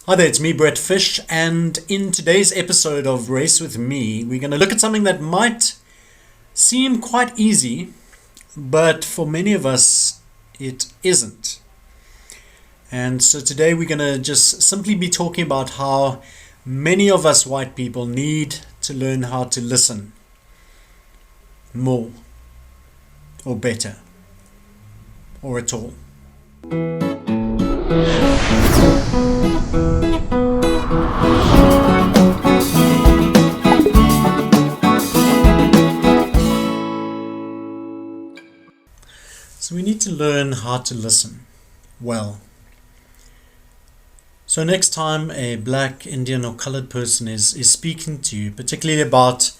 Hi there, it's me, Brett Fish, and in today's episode of Race with Me, we're going to look at something that might seem quite easy, but for many of us, it isn't. And so today we're going to just simply be talking about how many of us white people need to learn how to listen more, or better, or at all. So we need to learn how to listen well. So next time a black, Indian or colored person is speaking to you, particularly about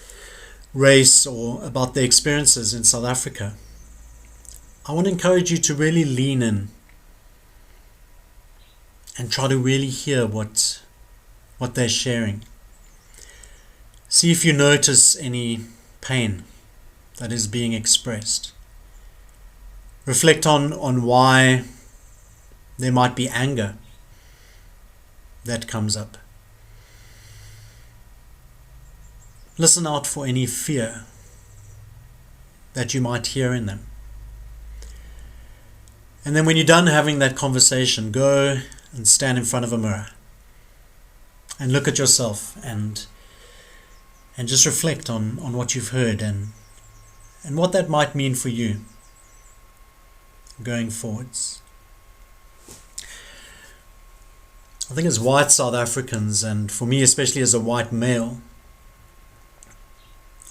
race or about their experiences in South Africa, I want to encourage you to really lean in and try to really hear what they're sharing. See if you notice any pain that is being expressed. Reflect on why there might be anger that comes up. Listen out for any fear that you might hear in them. And then when you're done having that conversation, go and stand in front of a mirror and look at yourself and just reflect on what you've heard and what that might mean for you going forwards. I think as white South Africans, and for me especially as a white male,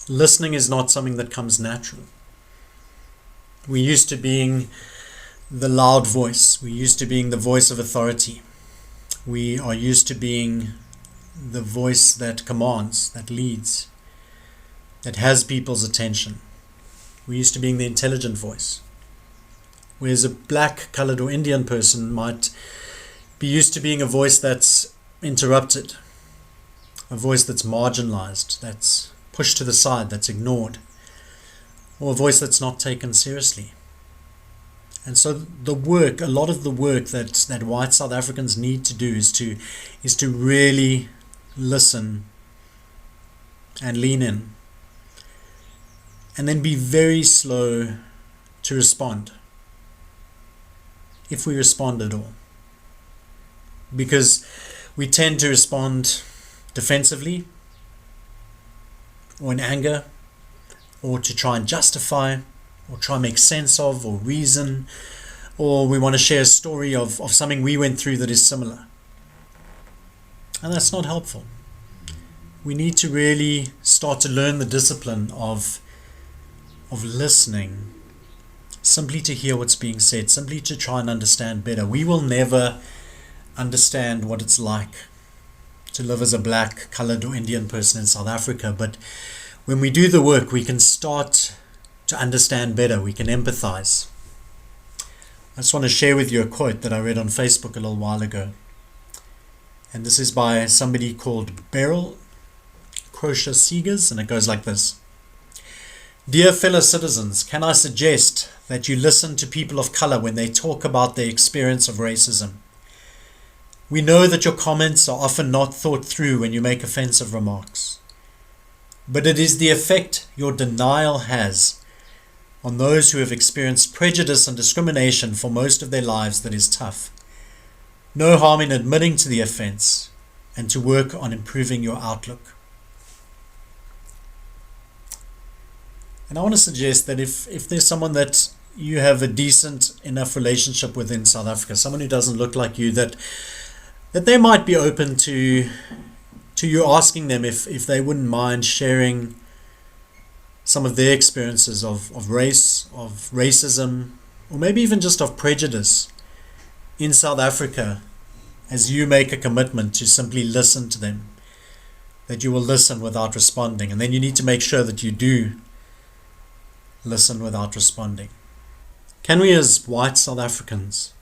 listening is not something that comes natural. We're used to being the loud voice. We're used to being the voice of authority. We are used to being the voice that commands, that leads, that has people's attention. We're used to being the intelligent voice. Whereas a black, colored or Indian person might be used to being a voice that's interrupted, a voice that's marginalized, that's pushed to the side, that's ignored, or a voice that's not taken seriously. And so a lot of the work that white South Africans need to do is to really listen and lean in, and then be very slow to respond, if we respond at all. Because we tend to respond defensively, or in anger, or to try and justify, or try and make sense of, or reason, or we want to share a story of something we went through that is similar. And that's not helpful. We need to really start to learn the discipline of listening, simply to hear what's being said, simply to try and understand better. We will never understand what it's like to live as a black, colored or Indian person in South Africa, but when we do the work, we can start to understand better. We can empathize. I just want to share with you a quote that I read on Facebook a little while ago. And this is by somebody called Beryl Crochet Seegers, and it goes like this. Dear fellow citizens, can I suggest that you listen to people of color when they talk about their experience of racism? We know that your comments are often not thought through when you make offensive remarks. But it is the effect your denial has on those who have experienced prejudice and discrimination for most of their lives that is tough. No harm in admitting to the offense and to work on improving your outlook. And I want to suggest that if there's someone that you have a decent enough relationship with in South Africa, someone who doesn't look like you, that they might be open to you asking them if they wouldn't mind sharing some of their experiences of race, of racism, or maybe even just of prejudice in South Africa, as you make a commitment to simply listen to them, that you will listen without responding. And then you need to make sure that you do listen without responding. Can we as white South Africans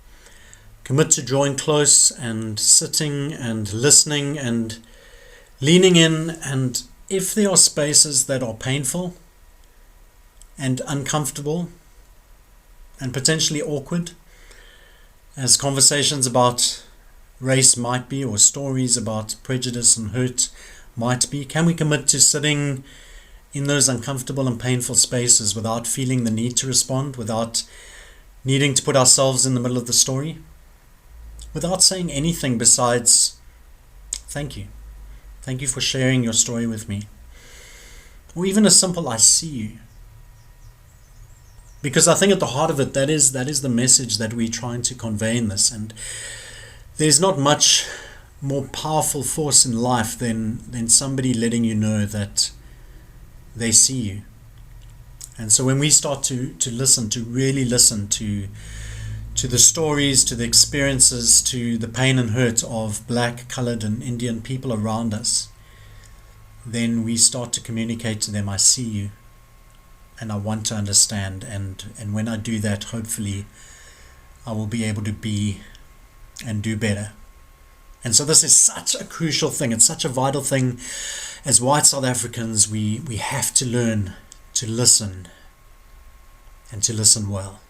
commit to drawing close and sitting and listening and leaning in, and if there are spaces that are painful and uncomfortable and potentially awkward, as conversations about race might be, or stories about prejudice and hurt might be? Can we commit to sitting in those uncomfortable and painful spaces without feeling the need to respond, without needing to put ourselves in the middle of the story, without saying anything besides thank you? Thank you for sharing your story with me. Or even a simple I see you. Because I think at the heart of it, that is the message that we're trying to convey in this. And there's not much more powerful force in life than somebody letting you know that they see you. And so when we start to listen, to really listen to the stories, to the experiences, to the pain and hurt of Black, coloured and Indian people around us, then we start to communicate to them, I see you and I want to understand. And when I do that, hopefully I will be able to be and do better. And so this is such a crucial thing. It's such a vital thing. As white South Africans, we have to learn to listen, and to listen well.